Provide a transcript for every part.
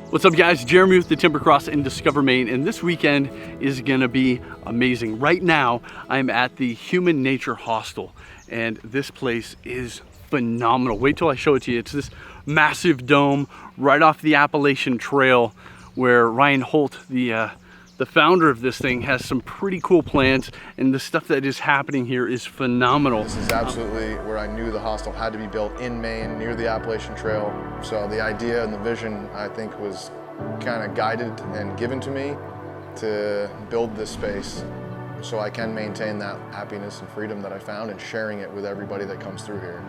What's up guys, Jeremy with the Timber Cross in Discover, Maine, and this weekend is gonna be amazing. Right now, I'm at the Human-Nature Hostel, and this place is phenomenal. Wait till I show it to you. It's this massive dome right off the Appalachian Trail where Ryan Holt, the founder of this thing, has some pretty cool plans, and the stuff that is happening here is phenomenal. This is absolutely where I knew the hostel had to be built, in Maine, near the Appalachian Trail. So the idea and the vision, I think, was kind of guided and given to me to build this space so I can maintain that happiness and freedom that I found, and sharing it with everybody that comes through here.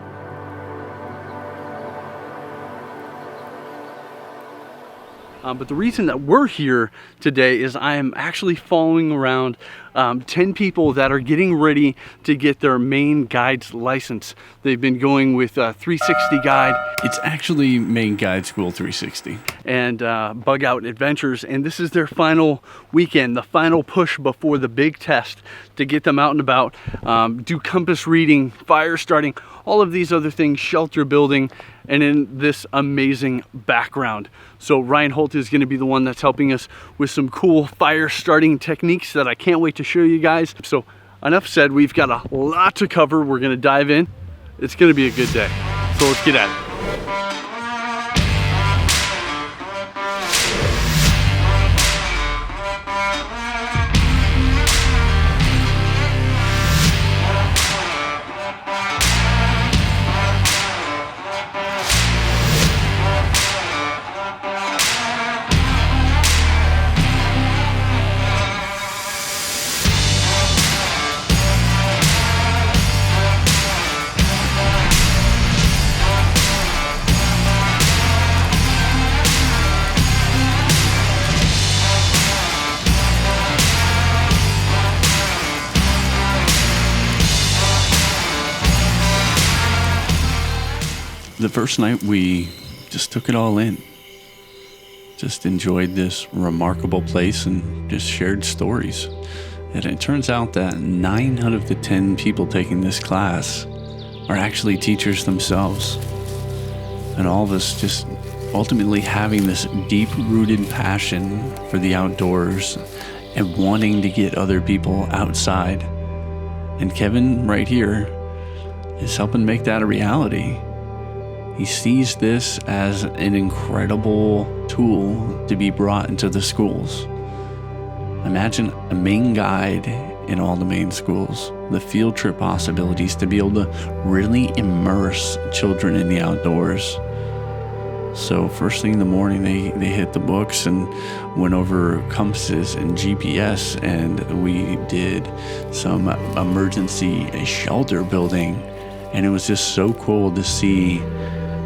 But the reason that we're here today is I am actually following around 10 people that are getting ready to get their Maine Guides license. They've been going with 360 Guide. It's actually Maine Guide School 360. And Bug Out Adventures, and this is their final weekend, the final push before the big test to get them out and about, do compass reading, fire starting, all of these other things, shelter building, and in this amazing background. So Ryan Holt is going to be the one that's helping us with some cool fire starting techniques that I can't wait to show you guys. So enough said, we've got a lot to cover. We're going to dive in. It's going to be a good day. So let's get at it. The first night we just took it all in. Just enjoyed this remarkable place and just shared stories. And it turns out that 9 out of the 10 people taking this class are actually teachers themselves. And all of us just ultimately having this deep-rooted passion for the outdoors and wanting to get other people outside. And Kevin right here is helping make that a reality. He sees this as an incredible tool to be brought into the schools. Imagine a Maine Guide in all the Maine schools, the field trip possibilities to be able to really immerse children in the outdoors. So first thing in the morning, they hit the books and went over compasses and GPS, and we did some emergency shelter building, and it was just so cool to see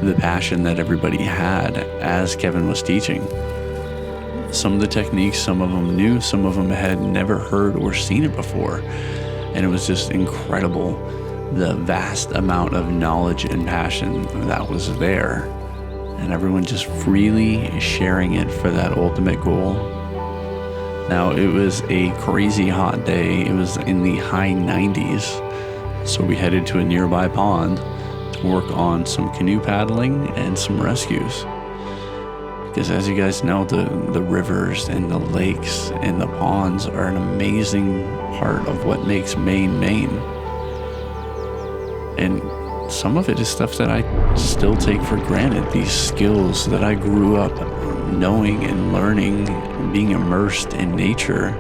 the passion that everybody had as Kevin was teaching. Some of the techniques, some of them new, some of them had never heard or seen it before. And it was just incredible, the vast amount of knowledge and passion that was there. And everyone just freely sharing it for that ultimate goal. Now, it was a crazy hot day. It was in the high 90s. So we headed to a nearby pond to work on some canoe paddling and some rescues. Because as you guys know, the rivers and the lakes and the ponds are an amazing part of what makes Maine, Maine. And some of it is stuff that I still take for granted. These skills that I grew up knowing and learning, being immersed in nature.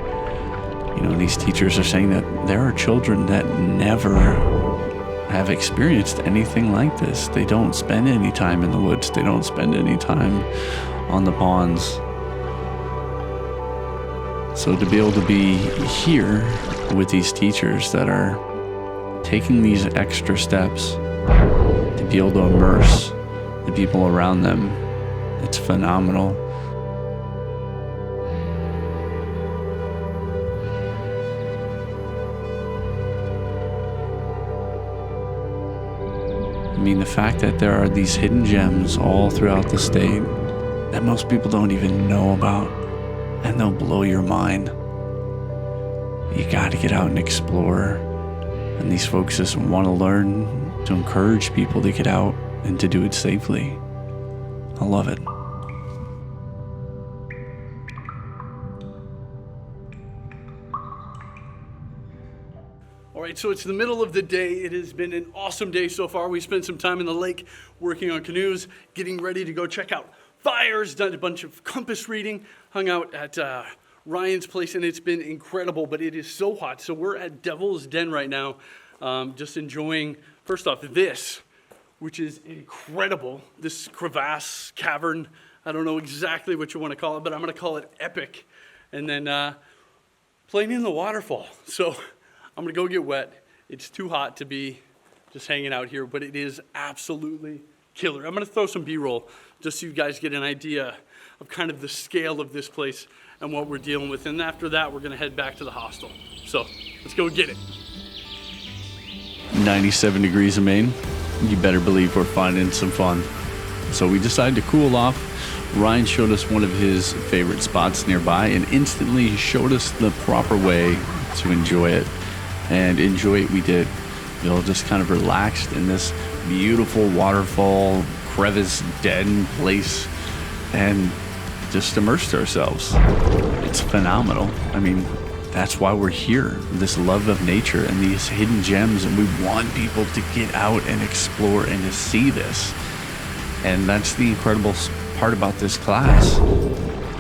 You know, these teachers are saying that there are children that never have experienced anything like this. They don't spend any time in the woods. They don't spend any time on the ponds. So to be able to be here with these teachers that are taking these extra steps to be able to immerse the people around them, it's phenomenal. I mean, the fact that there are these hidden gems all throughout the state that most people don't even know about, and they'll blow your mind. You gotta get out and explore. And these folks just want to learn to encourage people to get out and to do it safely. I love it. right, so it's the middle of the day. It has been an awesome day so far. We spent some time in the lake working on canoes, getting ready to go check out fires, done a bunch of compass reading, hung out at Ryan's place, and it's been incredible, but it is so hot. So we're at Devil's Den right now, just enjoying, first off, this, which is incredible. This crevasse cavern, I don't know exactly what you want to call it, but I'm going to call it epic. And then playing in the waterfall. So I'm going to go get wet. It's too hot to be just hanging out here, but it is absolutely killer. I'm going to throw some B-roll just so you guys get an idea of kind of the scale of this place and what we're dealing with. And after that, we're going to head back to the hostel. So let's go get it. 97 degrees in Maine. You better believe we're finding some fun. So we decided to cool off. Ryan showed us one of his favorite spots nearby and instantly showed us the proper way to enjoy it. And enjoy it we did. We all just kind of relaxed in this beautiful waterfall, crevice-den place and just immersed ourselves. It's phenomenal. I mean, that's why we're here. This love of nature and these hidden gems, and we want people to get out and explore and to see this. And that's the incredible part about this class,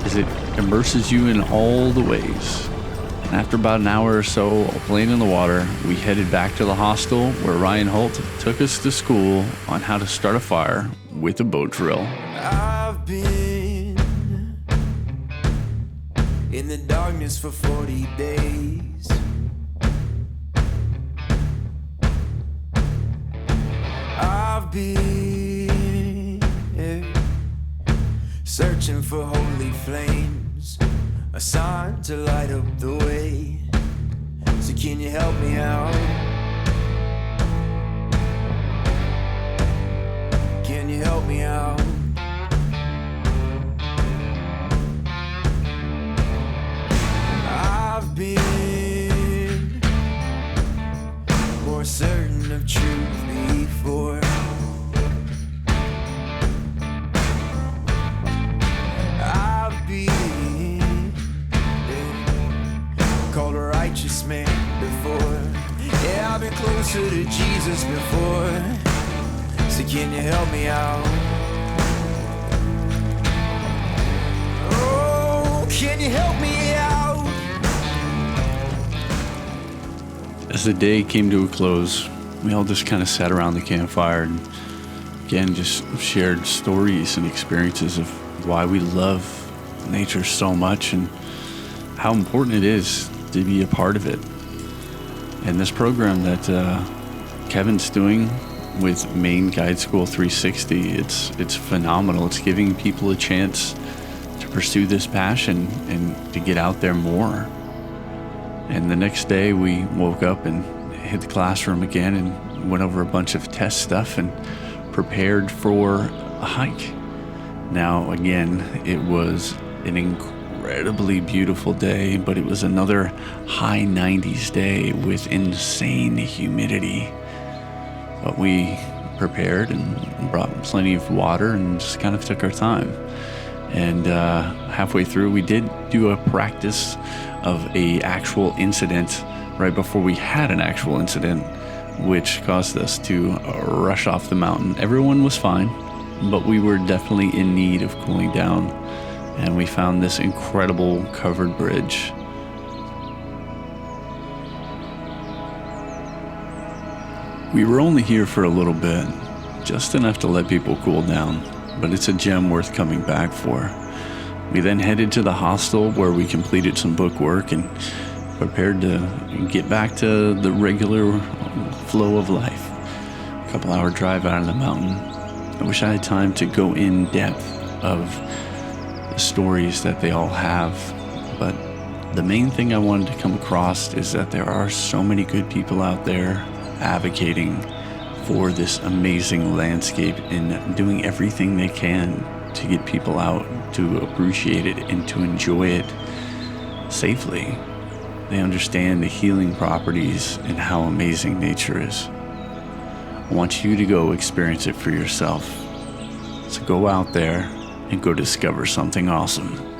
is it immerses you in all the ways. And after about an hour or so playing in the water, we headed back to the hostel where Ryan Holt took us to school on how to start a fire with a boat drill. I've been in the darkness for 40 days. I've been searching for holy flames, a sign to light up the way. So can you help me out? Can you help me out? I've been more certain of truth before. I've been called a righteous man before. Yeah, I've been closer to Jesus before. So can you help me out? Oh, can you help me out? As the day came to a close, we all just kind of sat around the campfire and again just shared stories and experiences of why we love nature so much and how important it is to be a part of it. And this program that Kevin's doing with Maine Guide School 360, it's phenomenal. It's giving people a chance to pursue this passion and to get out there more. And the next day we woke up and hit the classroom again and went over a bunch of test stuff and prepared for a hike. Now again, it was an incredibly beautiful day, but it was another high 90s day with insane humidity. But we prepared and brought plenty of water and just kind of took our time. And halfway through, we did do a practice of a actual incident right before we had an actual incident, which caused us to rush off the mountain. Everyone was fine, but we were definitely in need of cooling down. And we found this incredible covered bridge. We were only here for a little bit, just enough to let people cool down, but it's a gem worth coming back for. We then headed to the hostel where we completed some book work and prepared to get back to the regular flow of life. A couple-hour drive out of the mountain. I wish I had time to go in depth of the stories that they all have, but the main thing I wanted to come across is that there are so many good people out there advocating for this amazing landscape and doing everything they can to get people out to appreciate it and to enjoy it safely. They understand the healing properties and how amazing nature is. I want you to go experience it for yourself. So go out there and go discover something awesome.